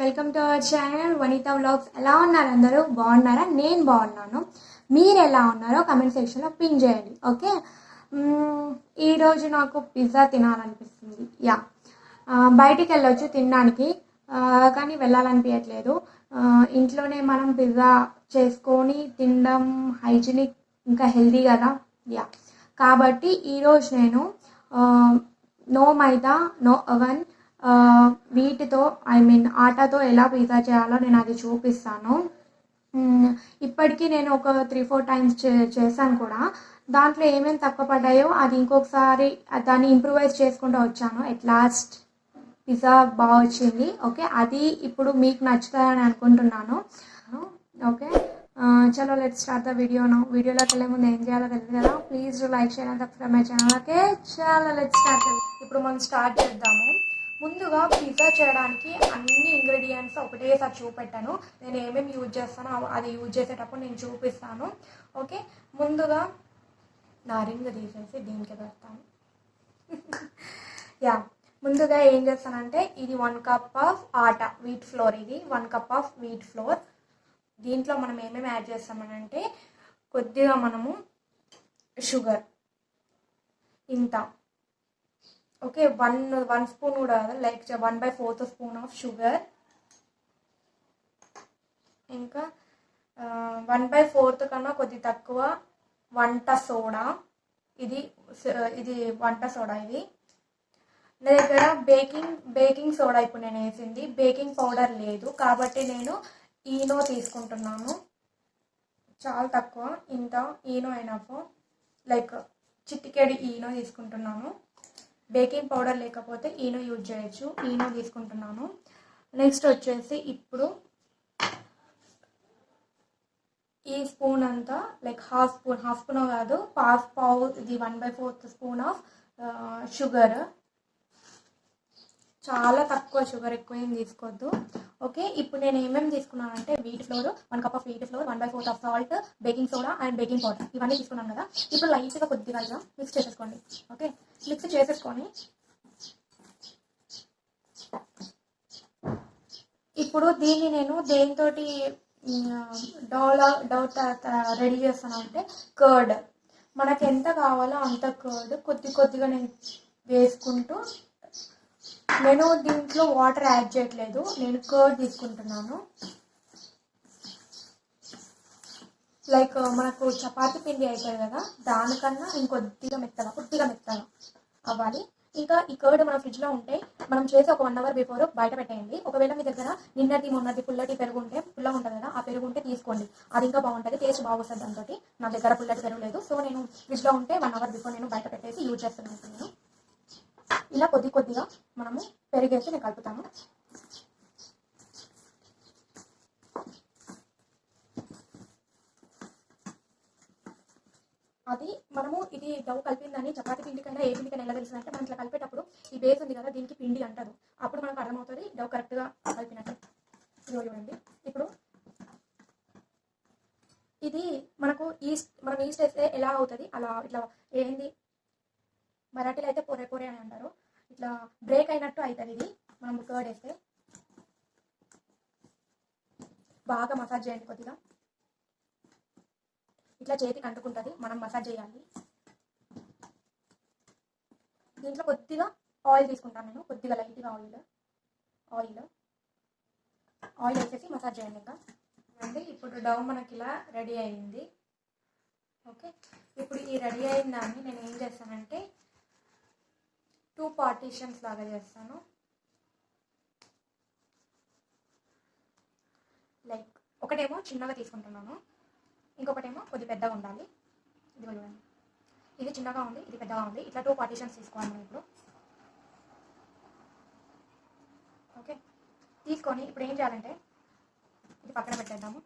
Welcome to our channel Vanitha vlogs. ఎలా ఉన్నారు అందరూ? బాగున్నారా? నేను బాగున్నాను. మీరు ఎలా ఉన్నారో కమెంట్ సెక్షన్లో పిన్ చేయండి. ఓకే, ఈరోజు నాకు పిజ్జా తినాలనిపిస్తుంది. బయటికి వెళ్ళొచ్చు తినడానికి, కానీ వెళ్ళాలనిపించట్లేదు. ఇంట్లోనే మనం పిజ్జా చేసుకొని తినడం హైజీనిక్ ఇంకా హెల్దీ కదా. కాబట్టి ఈరోజు నేను నో మైదా, నో ఓవెన్, వీటితో ఆటాతో ఎలా పిజ్జా చేయాలో నేను అది చూపిస్తాను. ఇప్పటికీ నేను ఒక 3-4 టైమ్స్ చేశాను కూడా. దాంట్లో ఏమేమి తక్కువ పడ్డాయో అది ఇంకొకసారి దాన్ని ఇంప్రూవైజ్ చేసుకుంటూ వచ్చాను. ఎట్ లాస్ట్ పిజ్జా బాగా వచ్చింది. ఓకే, అది ఇప్పుడు మీకు నచ్చుతుందని అనుకుంటున్నాను. ఓకే, చలో లెట్స్ స్టార్ట్ ద వీడియోను. వీడియోలోకి వెళ్ళే ముందు ఏం చేయాలో తెలుసు కదా. Please like share and subscribe my channel. Okay, చాలా లెట్స్ స్టార్ట్. ఇప్పుడు మనం స్టార్ట్ చేద్దాము. ముందుగా పిజ్జా చేయడానికి అన్ని ఇంగ్రీడియంట్స్ ఒకటేసారి చూపెట్టాను. నేను ఏమేమి యూజ్ చేస్తానో అది యూజ్ చేసేటప్పుడు నేను చూపిస్తాను. ఓకే, ముందుగా నారింజ తీసేసి దీనికి పెడతాను. ముందుగా ఏం చేస్తానంటే, ఇది 1 cup of atta, wheat flour. ఇది 1 కప్ ఆఫ్ వీట్ ఫ్లోర్. దీంట్లో మనం ఏమేమి యాడ్ చేస్తామనంటే, కొద్దిగా మనము షుగర్ ఇంత, ఓకే, 1 స్పూన్ కూడా లైక్ 1/4 స్పూన్ ఆఫ్ షుగర్. ఇంకా 1/4 కన్నా కొద్ది తక్కువ వంట సోడా. ఇది వంట సోడా. ఇది నా దగ్గర బేకింగ్ సోడా ఇప్పుడు నేను వేసింది. బేకింగ్ పౌడర్ లేదు కాబట్టి నేను ఈనో తీసుకుంటున్నాను. చాలా తక్కువ, ఇంత ఈనో ఎనఫ్, లైక్ చిటికెడి ఈనో తీసుకుంటున్నాను. బేకింగ్ పౌడర్ లేకపోతే ఈనో యూజ్ చేయొచ్చు. ఈనో తీసుకుంటున్నాను. నెక్స్ట్ వచ్చేసి ఇప్పుడు ఈ స్పూన్ అంతా, లైక్ హాఫ్ స్పూన్ కాదు, పావు, ఇది 1/4 స్పూన్ ఆఫ్ షుగర్. చాలా తక్కువ షుగర్, ఎక్కువ ఏం తీసుకోవద్దు. ఓకే, ఇప్పుడు నేను ఏమేమి తీసుకున్నానంటే, wheat flour 1 cup of wheat flour, 1/4 of salt, baking soda and baking powder, ఇవన్నీ తీసుకున్నాను కదా. ఇప్పుడు లైట్గా కొద్దిగా ఇలా మిక్స్ చేసేసుకోండి. ఓకే, మిక్స్ చేసేసుకొని ఇప్పుడు దీన్ని నేను దేనితోటి డౌ రెడీ చేస్తాను అంటే, కర్డ్. మనకు ఎంత కావాలో అంత కర్డ్ కొద్దిగా నేను వేసుకుంటూ, నేను దీంట్లో వాటర్ యాడ్ చేయట్లేదు, నేను కర్డ్ తీసుకుంటున్నాను. లైక్ మనకు చపాతీ పిండి అవుతుంది కదా, దానికన్నా ఇంకొద్దిగా మెత్తగా అవ్వాలి. ఇంకా ఈ కర్డ్ మన ఫ్రిడ్జ్లో ఉంటే మనం చేసి ఒక 1 అవర్ బిఫోర్ బయట పెట్టేయండి. ఒకవేళ మీ దగ్గర మొన్నటి పుల్లటి పెరుగు ఉంటే, పుల్లగా ఉంటుంది కదా, ఆ పెరుగు ఉంటే తీసుకోండి. అది ఇంకా బాగుంటుంది, టేస్ట్ బాగుంటుంది దాంతో. నా దగ్గర పుల్లటి పెరుగు లేదు, సో నేను ఫ్రిడ్జ్లో ఉంటే 1 అవర్ బిఫోర్ నేను బయట పెట్టేసి యూజ్ చేస్తున్నాను. నేను ఇలా కొద్దిగా మనము పెరిగేసి నేను కలుపుతాను. అది మనము ఇది డవ్ కలిపిందని చపాతీ పిండికైనా ఏ పిండికైనా ఎలా తెలుస్తుందంటే, మనం ఇట్లా కలిపేటప్పుడు ఈ బేస్ ఉంది కదా, దీనికి పిండి అంటారు. అప్పుడు మనకు అర్థమవుతుంది డవ్ కరెక్ట్గా కలిపినట్టు. చూడండి, ఇప్పుడు ఇది మనం ఈస్ట్ వేస్తే ఎలా అవుతుంది, అలా ఇట్లా ఏంది, మరాఠీలో అయితే పొరే అని అంటారు, ఇట్లా బ్రేక్ అయినట్టు అవుతుంది. ఇది మనం కర్డ్ వేస్తే బాగా మసాజ్ చేయండి. కొద్దిగా ఇట్లా చేతికి అంటుకుంటుంది, మనం మసాజ్ చేయాలి. దీంట్లో కొద్దిగా ఆయిల్ తీసుకుంటాను నేను, కొద్దిగా లైట్గా ఆయిల్ వేసేసి మసాజ్ చేయండి. ఇంకా అంటే ఇప్పుడు డవ్ మనకి ఇలా రెడీ అయింది. ఓకే, ఇప్పుడు ఈ రెడీ అయిన దాన్ని నేను ఏం చేస్తానంటే 2 పార్టీషన్స్ లాగా చేస్తాను. లైక్ ఒకటేమో చిన్నగా తీసుకుంటున్నాను, ఇంకొకటేమో కొద్ది పెద్దగా ఉండాలి. ఇది చూడండి, ఇది చిన్నగా ఉంది, ఇది పెద్దగా ఉంది. ఇట్లా 2 పార్టీషన్స్ తీసుకోవాలి మనం ఇప్పుడు. ఓకే, తీసుకొని ఇప్పుడు ఏం చేయాలంటే, ఇది పక్కన పెట్టేద్దాము.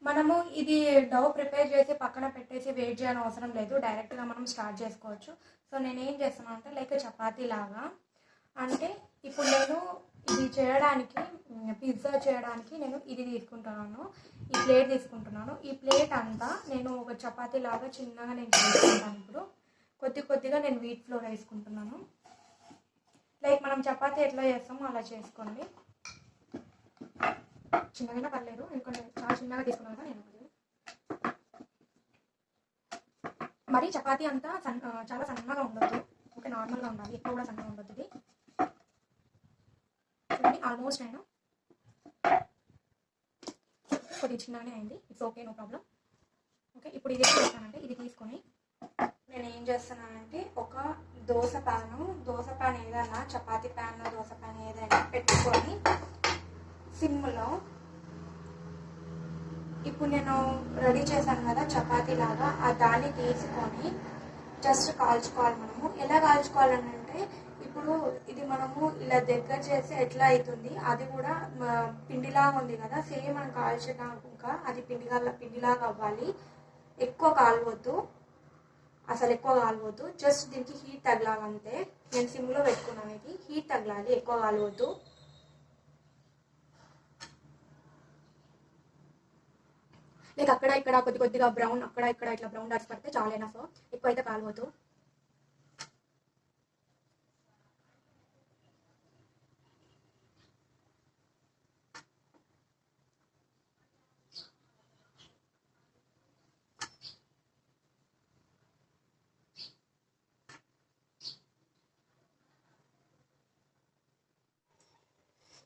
మనము ఇది డవ్ ప్రిపేర్ చేసి పక్కన పెట్టేసి వెయిట్ చేయాలని అవసరం లేదు, డైరెక్ట్గా మనం స్టార్ట్ చేసుకోవచ్చు. సో నేను ఏం చేస్తాను అంటే, లైక్ చపాతీ లాగా. అంటే ఇప్పుడు నేను ఇది చేయడానికి, పిజ్జా చేయడానికి నేను ఇది తీసుకుంటున్నాను, ఈ ప్లేట్ తీసుకుంటున్నాను. ఈ ప్లేట్ అంతా నేను ఒక చపాతీ లాగా చిన్నగా నేను చేసుకుంటాను. ఇప్పుడు కొద్దిగా నేను వీట్ ఫ్లోర్ వేసుకుంటున్నాను. లైక్ మనం చపాతీ ఎట్లా చేస్తామో అలా చేసుకోండి. చిన్నదైనా పర్లేదు, ఎందుకంటే చాలా చిన్నగా తీసుకున్నాను కదా నేను. మరి చపాతీ అంతా చాలా సన్నగా ఉండొద్దు, ఓకే, నార్మల్గా ఉండాలి, ఎక్కువ కూడా సన్నగా ఉండొద్దు. ఇది చూడండి ఆల్మోస్ట్ నేను కొద్దిగా చిన్నగానే అయింది, it's okay, no problem. Okay, ఇప్పుడు ఇది ఏం చేస్తానంటే ఇది తీసుకొని నేను ఏం చేస్తున్నానంటే ఒక దోశ ప్యాన్ ఏదైనా చపాతీ ప్యాన్ దోశ ప్యాన్ ఏదైనా పెట్టుకొని సిమ్లో ఇప్పుడు నేను రెడీ చేశాను కదా చపాతీ లాగా, ఆ దాన్ని తీసుకొని జస్ట్ కాల్చుకోవాలి. మనము ఎలా కాల్చుకోవాలని అంటే ఇప్పుడు ఇది మనము ఇలా దగ్గర చేసి ఎట్లా అవుతుంది, అది కూడా పిండిలాగా ఉంది కదా, సేమ్ మనం కాల్చినాక అది పిండిలాగా అవ్వాలి. ఎక్కువ కాలవద్దు, అసలు ఎక్కువ కాలవద్దు, జస్ట్ దీనికి హీట్ తగలాలంతే. నేను సిమ్లో పెట్టుకున్నాను, ఇది హీట్ తగలాలి, ఎక్కువ కాలవద్దు. లైక్ అక్కడ ఇక్కడ కొద్దిగా బ్రౌన్, అక్కడ ఇక్కడ ఇట్లా బ్రౌన్ డాట్స్ పడితే చాలైనా, సో ఎక్కువ అయితే కాలవద్దు.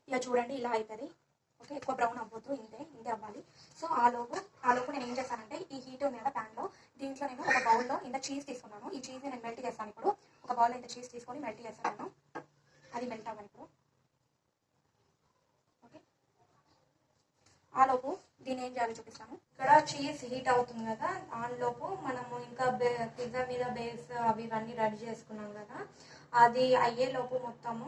ఇలా చూడండి, ఇలా అవుతుంది. ఓకే, ఎక్కువ బ్రౌన్ అవ్వద్దు, ఇంతే అవ్వాలి. సో ఆలోపు నేను ఏం చేస్తానంటే ఈ హీట్ ఉంది కదా ప్యాన్లో, దీంట్లో నేను ఒక బౌల్లో ఇంత చీజ్ తీసుకున్నాను. ఈ చీజ్ని నేను మెల్ట్ చేస్తాను. ఇప్పుడు ఒక బౌల్లో ఇంత చీజ్ తీసుకొని మెల్ట్ చేస్తాను. అది మెల్ట్ అవ్వాలి ఇప్పుడు. ఓకే, ఆలోపు దీన్ని ఏం చేయాలో చూపిస్తాను. ఇక్కడ చీజ్ హీట్ అవుతుంది కదా, ఆలోపు మనము ఇంకా పిజ్జా మీద బేస్ అవి ఇవన్నీ రెడీ చేసుకున్నాం కదా, అది అయ్యేలోపు మొత్తము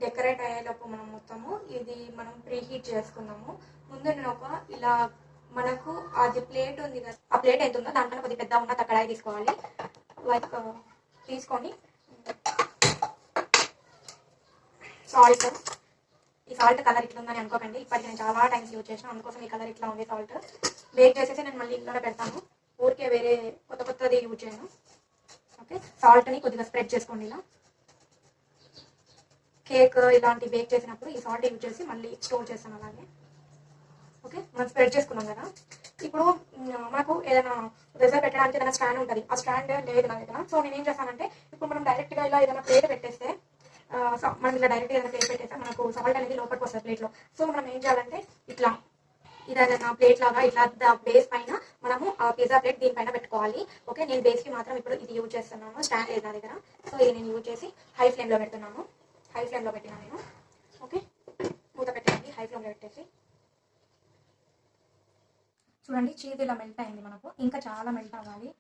డెకరేట్ అయ్యేలోపు మనం మొత్తము ఇది మనం ప్రీ హీట్ చేసుకున్నాము. ముందు నేను ఒక ఇలా మనకు అది ప్లేట్ ఉంది కదా, ఆ ప్లేట్ ఎంత ఉందో దాంట్లో కొద్దిగా పెద్ద ఉన్న కడాయి తీసుకోవాలి. లైక్ తీసుకొని సాల్ట్, ఈ సాల్ట్ కలర్ ఇట్లా ఉందని అనుకోకండి, ఇప్పటికి నేను చాలా టైమ్స్ యూజ్ చేసిన, అందుకోసం ఈ కలర్ ఇట్లా ఉంది. సాల్ట్ బేక్ చేసేసి నేను మళ్ళీ ఇంట్లో పెడతాను, ఊరికే వేరే కొత్తది యూజ్ చేయను. ఓకే, సాల్ట్ని కొద్దిగా స్ప్రెడ్ చేసుకోండి. ఇలా కేక్ ఇలాంటి బేక్ చేసినప్పుడు ఈ సాల్ట్ యూజ్ చేసి మళ్ళీ స్టోర్ చేస్తాను అలాగే. ఓకే, మనం స్ప్రెడ్ చేసుకున్నాం కదా, ఇప్పుడు మనకు ఏదైనా వెజర్ పెట్టడానికి ఏదైనా స్టాండ్ ఉంటుంది, ఆ స్టాండ్ లేదు నా దగ్గర. సో నేను ఏం చేస్తానంటే ఇప్పుడు మనం డైరెక్ట్గా ఇలా ఏదైనా ప్లేట్ పెట్టేస్తే, మనం ఇలా డైరెక్ట్గా ఏదైనా ప్లేట్ పెట్టేస్తే మనకు సాల్ట్ అనేది లోపలికి వస్తుంది ప్లేట్లో. సో మనం ఏం చేయాలంటే ఇట్లా ఇదేదైనా ప్లేట్ లాగా ఇట్లా బేస్ పైన మనము ఆ పిజ్జా ప్లేట్ దీనిపైన పెట్టుకోవాలి. ఓకే, నేను బేస్కి మాత్రం ఇప్పుడు ఇది యూజ్ చేస్తున్నాను, స్టాండ్ లేదు నా దగ్గర. సో ఇది నేను యూజ్ చేసి హై ఫ్లేమ్లో పెడుతున్నాను. హై ఫ్లేమ్లో పెట్టినా నేను. ఓకే, మూత పెట్టండి, హై ఫ్లేమ్లో పెట్టేసి. చూడండి చీజ్ ఇలా మెల్ట్ అయింది, మనకు ఇంకా చాలా మెల్ట్ అవ్వాలి.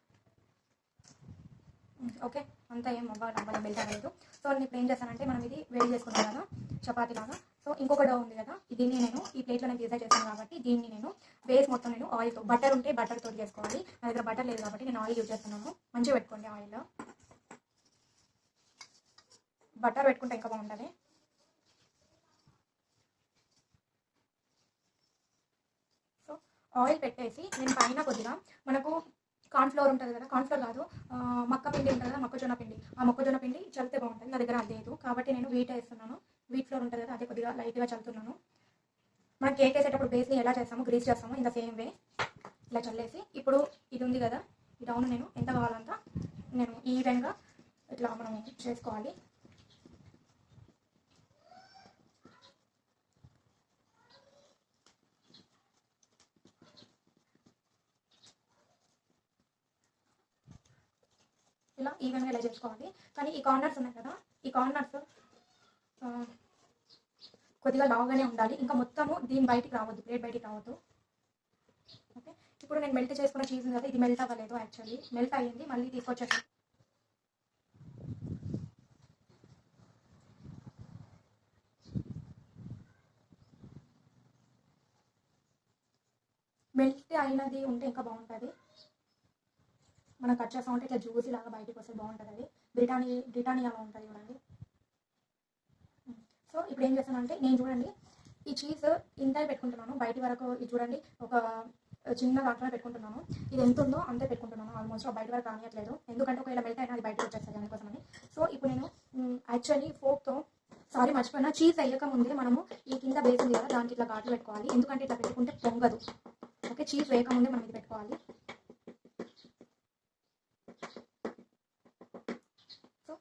ఓకే, అంతా ఏం అవ్వాలి మెల్ట్ అవ్వలేదు. సో నేను ఇప్పుడు ఏం చేస్తానంటే మనం ఇది వేడి చేసుకున్నాం కదా చపాతీ లాగా, సో ఇంకొక డో ఉంది కదా, దీన్ని నేను ఈ ప్లేట్లో నేను పిజ్జా చేస్తాను కాబట్టి దీన్ని నేను బేస్ మొత్తం నేను ఆయిల్తో, బటర్ ఉంటే బటర్ తోటి చేసుకోవాలి, నా దగ్గర బటర్ లేదు కాబట్టి నేను ఆయిల్ యూజ్ చేస్తున్నాను. మంచిగా పెట్టుకోండి ఆయిల్, బటర్ పెట్టుకుంటే ఇంకా బాగుంటుంది. సో ఆయిల్ పెట్టేసి నేను పైన కొద్దిగా మనకు కార్న్ఫ్లోర్ ఉంటుంది కదా, కార్న్ఫ్లోర్ కాదు మక్క పిండి ఉంటుంది కదా, మొక్కజొన్న పిండి, ఆ మొక్కజొన్న పిండి చల్లితే బాగుంటుంది. నా దగ్గర అది లేదు కాబట్టి నేను వీట్ వేస్తున్నాను. వీట్ ఫ్లోర్ ఉంటుంది కదా, అదే కొద్దిగా లైట్గా చల్లుతున్నాను. మనం కేక్ వేసేటప్పుడు బేస్ని ఎలా చేస్తాము, గ్రీస్ చేస్తాము, ఇన్ ద సేమ్ వే ఇలా చల్లేసి ఇప్పుడు ఇది ఉంది కదా, ఈ డౌన్ నేను ఎంత కావాలంత నేను ఈవెన్గా ఇట్లా మనం చేసుకోవాలి. ఇలా ఈవెన్గా ఇలా చేసుకోవాలి. కానీ ఈ కార్నర్స్ ఉన్నాయి కదా, ఈ కార్నర్స్ కొద్దిగా లావుగానే ఉండాలి, ఇంకా మొత్తము దీని బయటికి రావద్దు, ప్లేట్ బయటికి రావద్దు. ఓకే, ఇప్పుడు నేను మెల్ట్ చేసుకున్న చీజ్ ఉంది కదా, ఇది మెల్ట్ అవ్వలేదు, యాక్చువల్లీ మెల్ట్ అయ్యింది, మళ్ళీ తీసుకొచ్చేసి మెల్ట్ అయినది ఉంటే ఇంకా బాగుంటుంది. మనం కట్ చేస్తా ఉంటే ఇట్లా జ్యూసీ లాగా బయటకు వస్తే బాగుంటుంది. అది బ్రిటానియాలో ఉంటుంది చూడండి. సో ఇప్పుడు ఏం చేస్తానంటే నేను చూడండి ఈ చీజ్ ఇంత పెట్టుకుంటున్నాను, బయటి వరకు ఇది చూడండి ఒక చిన్న దాంట్లో పెట్టుకుంటున్నాను. ఇది ఎంత ఉందో అంతే పెట్టుకుంటున్నాను, ఆల్మోస్ట్ బయట వరకు రానియట్లేదు, ఎందుకంటే ఒకవేళ మెల్ట్ అయినా అది బయటకు వచ్చేస్తుంది అందుకోసమని. సో ఇప్పుడు నేను యాక్చువల్లీ ఫోక్తో సారీ మర్చిపోయినా, చీజ్ అయ్యక ముందే మనము ఈ కింద బేస్ ఉంది కదా దానికి ఇట్లా ఘాట్లు పెట్టుకోవాలి, ఎందుకంటే ఇట్లా పెట్టుకుంటే పొంగదు. ఓకే, చీజ్ వేయక ముందే మనం ఇది పెట్టుకోవాలి. సో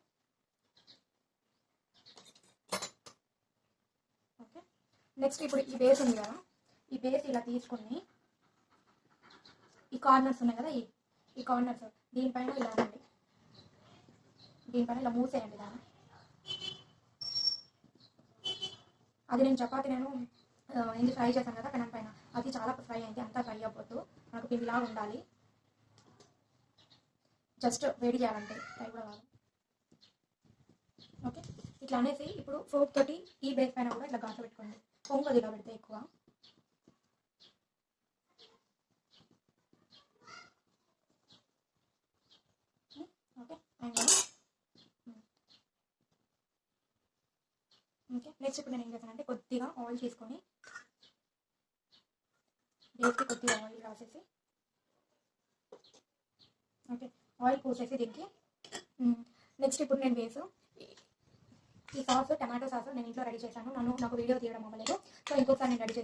ఓకే, నెక్స్ట్ ఇప్పుడు ఈ బేస్ ఉంది కదా, ఈ బేస్ ఇలా తీసుకుని ఈ కార్నర్స్ ఉన్నాయి కదా, ఈ కార్నర్స్ దీనిపైన ఇలా అండి, దీనిపైన ఇలా మూసేయండి దాన్ని. అది నేను చపాతి ఏంటి ఫ్రై చేశాను కదా పెనం పైన, అది చాలా ఫ్రై అయింది, అంతా ఫ్రై అవ్వద్దు, నాకు పిండిలాగా ఉండాలి, జస్ట్ వేడి చేయాలంటే, ఫ్రై కూడా కాదు. ఓకే, ఇట్లా అనేసి ఇప్పుడు ఫోర్క్ తోటి ఈ బేస్ పైన కూడా ఇట్లా ఘాట్లు పెట్టుకోండి, పొంగదు ఇలా పెడితే ఎక్కువ. ఓకే, ఓకే, నెక్స్ట్ ఇప్పుడు నేను ఏం చేస్తానంటే కొద్దిగా ఆయిల్ తీసుకొని బేస్కి కొద్దిగా ఆయిల్ రాసేసి, ఓకే, ఆయిల్ పోసేసి దీనికి. నెక్స్ట్ ఇప్పుడు నేను వేసు ఈ సాస్ టమాటో సాస్ నేను ఇంట్లో రెడీ చేశాను, నాకు వీడియో తీయడం అవ్వలేదు, సో ఇంకొకసారి నేను రెడీ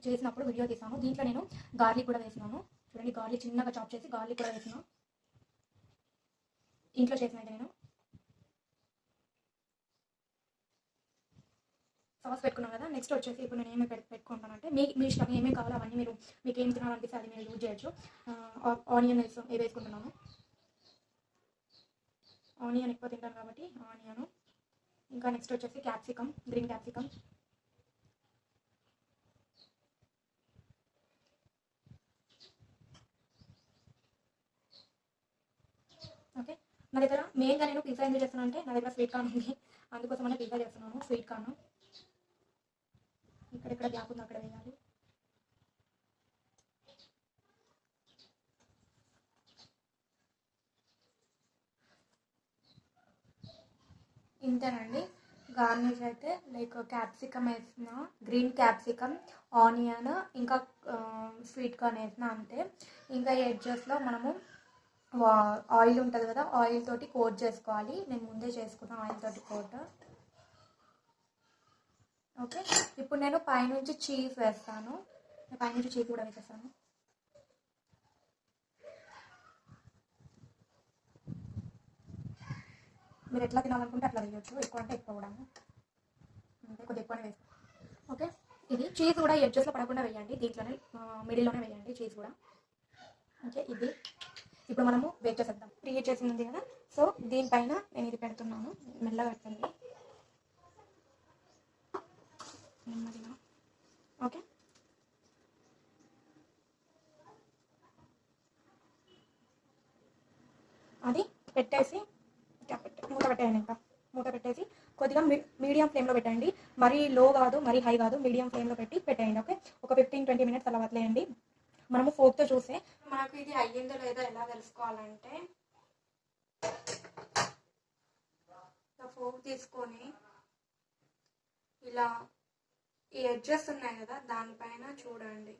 చేసినప్పుడు వీడియో తీసాను. దీంట్లో నేను గార్లిక్ కూడా వేసినాను, చూడండి, గార్లిక్ చిన్నగా చాప్ చేసి గార్లిక్ కూడా వేసినాను, ఇంట్లో చేసినట్టు నేను. సాస్ పెట్టుకున్నాను కదా, నెక్స్ట్ వచ్చేసి ఇప్పుడు నేను ఏమి పెట్టుకుంటానంటే మీ ఇష్టం ఏమేమి కావాలో అవన్నీ మీకు ఏం తినాలనిపిస్తే అది మీరు యూజ్ చేయొచ్చు. ఆనియన్ వేసుకుంటున్నాను, ఆనియన్ ఎక్కువ తింటాను కాబట్టి ఆనియన్, ఇంకా నెక్స్ట్ వచ్చేసి క్యాప్సికమ్, గ్రీన్ క్యాప్సికమ్, ఓకే. నా దగ్గర మెయిన్గా నేను పిజ్జా ఎందుకు చేస్తున్నాను అంటే, నా దగ్గర స్వీట్ కార్న్ ఉంది, అందుకోసమనే పిజ్జా చేస్తున్నాను. స్వీట్ కార్న్ ఇక్కడెక్కడ గ్యాప్ ఉంది అక్కడ వేయాలి. ఇంతేనండి, గార్నిష్ అయితే లైక్ క్యాప్సికమ్ వేసిన, గ్రీన్ క్యాప్సికమ్, ఆనియన్, ఇంకా స్వీట్ కార్న్ వేసిన, అంతే. ఇంకా ఎడ్జెస్లో మనము ఆయిల్ ఉంటుంది కదా, ఆయిల్ తోటి కోట్ చేసుకోవాలి, నేను ముందే చేసుకున్నాను ఆయిల్ తోటి కోట్. ఓకే, ఇప్పుడు నేను పైనుంచి చీజ్ వేస్తాను, పైనుంచి చీజ్ కూడా వేసేస్తాను. మీరు ఎట్లా తినాలనుకుంటే అట్లా వేయచ్చు, ఎక్కువ అంటే ఎక్కువ కూడా, అంటే కొద్దిగా ఎక్కువనే వేస్తాను. ఓకే, ఇది చీజ్ కూడా ఎడ్జెస్లో పడకుండా వేయండి, దీంట్లోనే మిడిల్లోనే వేయండి చీజ్ కూడా. ఓకే, ఇది ఇప్పుడు మనము బేక్ చేసేద్దాం. క్రియేట్ చేసింది కదా, సో దీనిపైన నేను ఇది పెడుతున్నాను, మెల్లగా పెట్టండి నెమ్మదిగా. ఓకే, అది పెట్టేసి మూత పెట్టేయండి, ఇంకా మూత పెట్టేసి కొద్దిగా మీడియం ఫ్లేమ్లో పెట్టండి, మరీ లో కాదు మరీ హై కాదు, మీడియం ఫ్లేమ్లో పెట్టేయండి. ఓకే, ఒక 15-20 మినిట్స్ అలా వదిలేయండి. మనము ఫోర్క్తో చూస్తే మనకు ఇది అయ్యిందో లేదో ఎలా తెలుసుకోవాలంటే, ఫోర్క్ తీసుకొని ఇలా ఈ ఎడ్జెస్ ఉన్నాయి కదా దానిపైన చూడండి,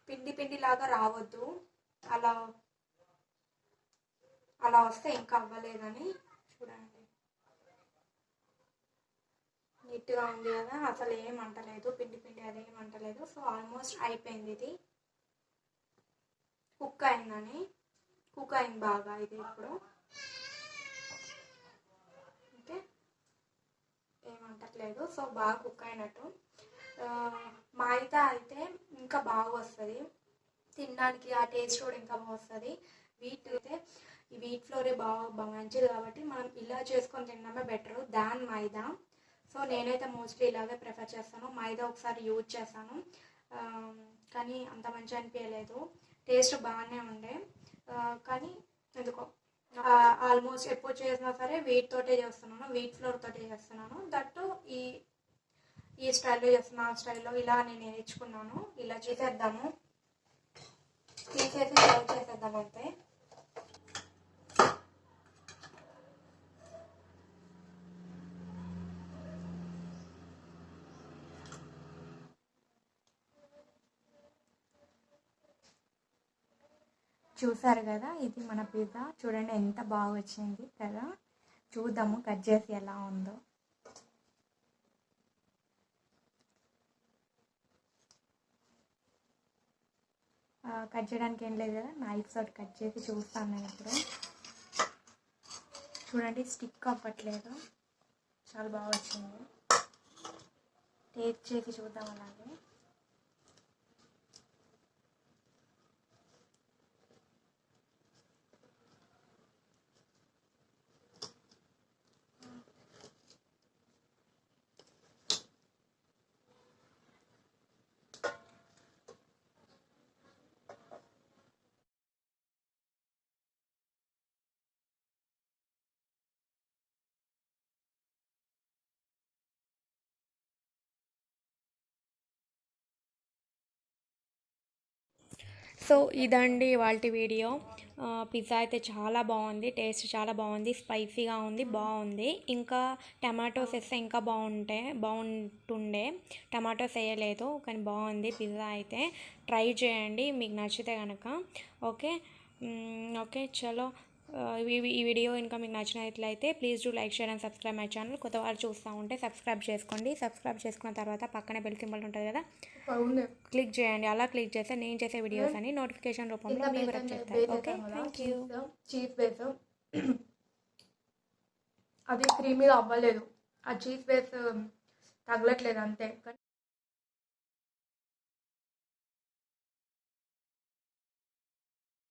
పిండి లాగా రావద్దు, అలా వస్తే ఇంకా అవ్వలేదని చూడండి, నీట్గా ఉంది కదా, అసలు ఏం అంటలేదు, పిండి అదేం అంటలేదు. సో ఆల్మోస్ట్ అయిపోయింది, ఇది కుక్ అయింది బాగా ఇది ఇప్పుడు. ఓకే, ఏమంటట్లేదు, సో బాగా కుక్ అయినట్టు. మైదా అయితే ఇంకా బాగా వస్తుంది తినడానికి, ఆ టేస్ట్ కూడా ఇంకా బాగా వస్తుంది. వీట్ అయితే ఈ వీట్ ఫ్లోరే బాగా మంచిది కాబట్టి మనం ఇలా చేసుకొని తినడమే బెటర్ దాన్ మైదా. సో నేనైతే మోస్ట్లీ ఇలాగే ప్రిఫర్ చేస్తాను. మైదా ఒకసారి యూజ్ చేశాను కానీ అంత మంచిగా అనిపించలేదు, టేస్ట్ బాగానే ఉండే కానీ ఎందుకో ఆల్మోస్ట్ ఎప్పుడు చేసినా సరే వీట్ తోటే చేస్తున్నాను, వీట్ ఫ్లోర్ తోటే చేస్తున్నాను. దట్టు ఈ స్టైల్లో చేస్తున్నాను, ఆ స్టైల్లో ఇలా నేను నేర్చుకున్నాను. ఇలా చేసేద్దాము, తీసేసి సర్వ్ చేసేద్దాం అంతే. చూసారు కదా, ఇది మన పిజ్జా, చూడండి ఎంత బాగా వచ్చింది కదా. చూద్దాము కట్ చేసి ఎలా ఉందో. కట్ చేయడానికి ఏం లేదు కదా, నైఫ్ తోటి కట్ చేసి చూస్తాను నేను ఇప్పుడు. చూడండి స్టిక్ అవ్వట్లేదు, చాలా బాగా వచ్చింది. టేస్ట్ చేసి చూద్దాం అలాగే. సో ఇదండి ఇవాళ వీడియో. పిజ్జా అయితే చాలా బాగుంది, టేస్ట్ చాలా బాగుంది, స్పైసీగా ఉంది, బాగుంది. ఇంకా టమాటోస్ వేస్తే ఇంకా బాగుంటుండే. టమాటోస్ వేయలేదు కానీ బాగుంది పిజ్జా అయితే. ట్రై చేయండి మీకు నచ్చితే కనుక. ఓకే ఓకే చలో. ఈ వీడియో ఇంకా మీకు నచ్చినట్లయితే please do like, share and subscribe my channel. కొత్త వారు చూస్తూ ఉంటే సబ్స్క్రైబ్ చేసుకోండి. సబ్స్క్రైబ్ చేసుకున్న తర్వాత పక్కనే బెల్ సింబల్ ఉంటుంది కదా, క్లిక్ చేయండి. అలా క్లిక్ చేస్తే నేను చేసే వీడియోస్ అని నోటిఫికేషన్ రూపంలో మీ వరకు చేస్తాయి. Okay, thank you. Cheese base అది క్రీమీగా అవ్వలేదు, ఆ చీజ్ బేస్ తగలట్లేదు అంతే.